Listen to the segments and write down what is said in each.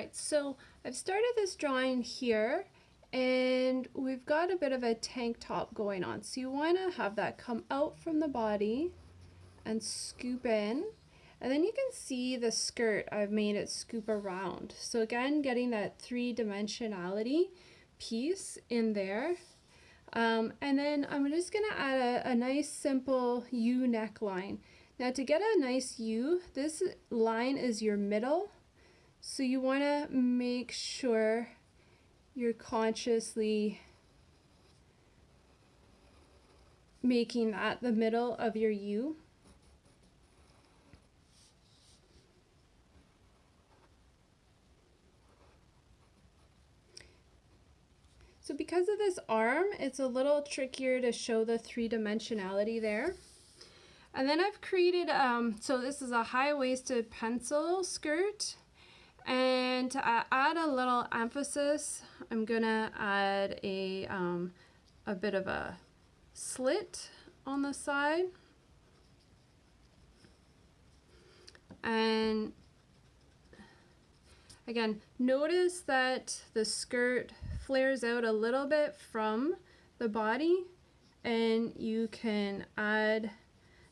Alright, so I've started this drawing here and we've got a bit of a tank top going on. So you want to have that come out from the body and scoop in. And then you can see the skirt, I've made it scoop around. So again, getting that three-dimensionality piece in there. And then I'm just going to add a nice simple U neckline. Now to get a nice U, this line is your middle. So you want to make sure you're consciously making that the middle of your U. So because of this arm, it's a little trickier to show the three-dimensionality there. And then I've created, so this is a high-waisted pencil skirt. And to add a little emphasis, I'm gonna add a bit of a slit on the side. And again, notice that the skirt flares out a little bit from the body, and you can add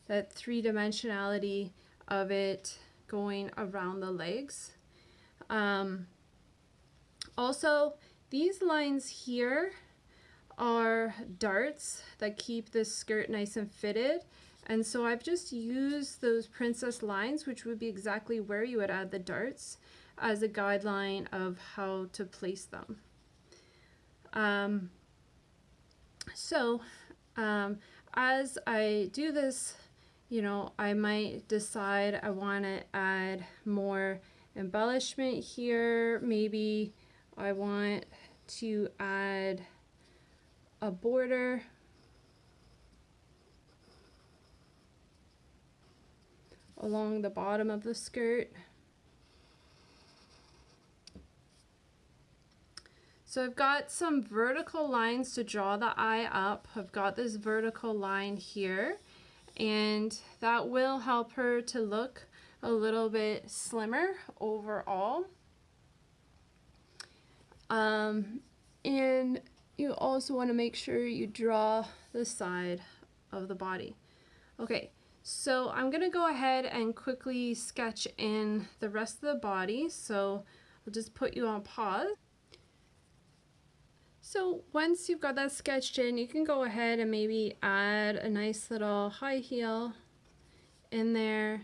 that three-dimensionality of it going around the legs. Also, these lines here are darts that keep this skirt nice and fitted, and so I've just used those princess lines, which would be exactly where you would add the darts, as a guideline of how to place them. As I do this, you know, I might decide I want to add more embellishment here. Maybe I want to add a border along the bottom of the skirt. So I've got some vertical lines to draw the eye up. I've got this vertical line here, and that will help her to look a little bit slimmer overall. And you also want to make sure you draw the side of the body. Okay, so I'm going to go ahead and quickly sketch in the rest of the body. So I'll just put you on pause. So once you've got that sketched in, you can go ahead and maybe add a nice little high heel in there,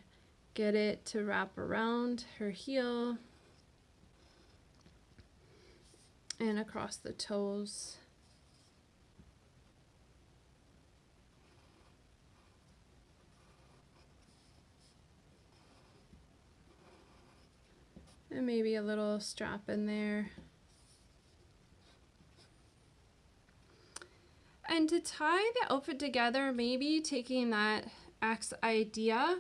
get it to wrap around her heel and across the toes. And maybe a little strap in there. And to tie the outfit together, maybe taking that X idea,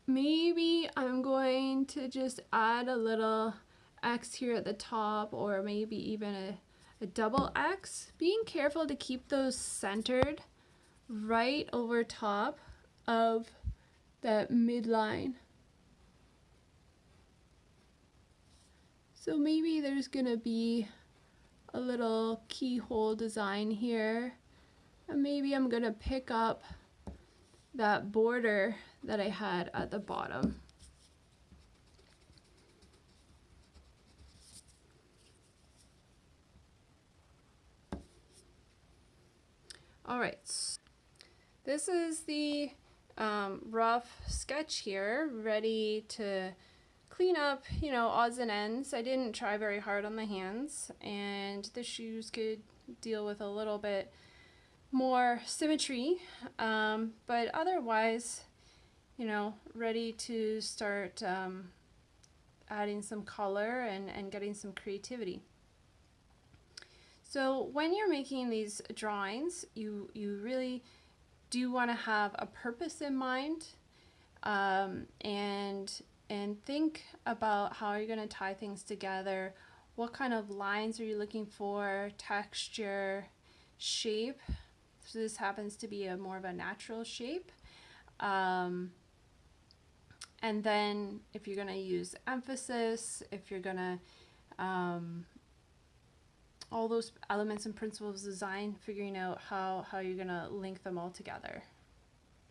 maybe I'm going to just add a little X here at the top, or maybe even a double X. Being careful to keep those centered right over top of that midline. So maybe there's gonna be a little keyhole design here, and maybe I'm gonna pick up that border that I had at the bottom. All right, this is the rough sketch here, ready to clean up, you know, odds and ends. I didn't try very hard on the hands, and the shoes could deal with a little bit more symmetry, but otherwise, you know, ready to start adding some color and getting some creativity. So when you're making these drawings, you really do want to have a purpose in mind, and think about how you're going to tie things together. What kind of lines are you looking for? Texture, shape. So this happens to be more of a natural shape. And then if you're going to use emphasis, if you're going to, all those elements and principles of design, figuring out how you're going to link them all together.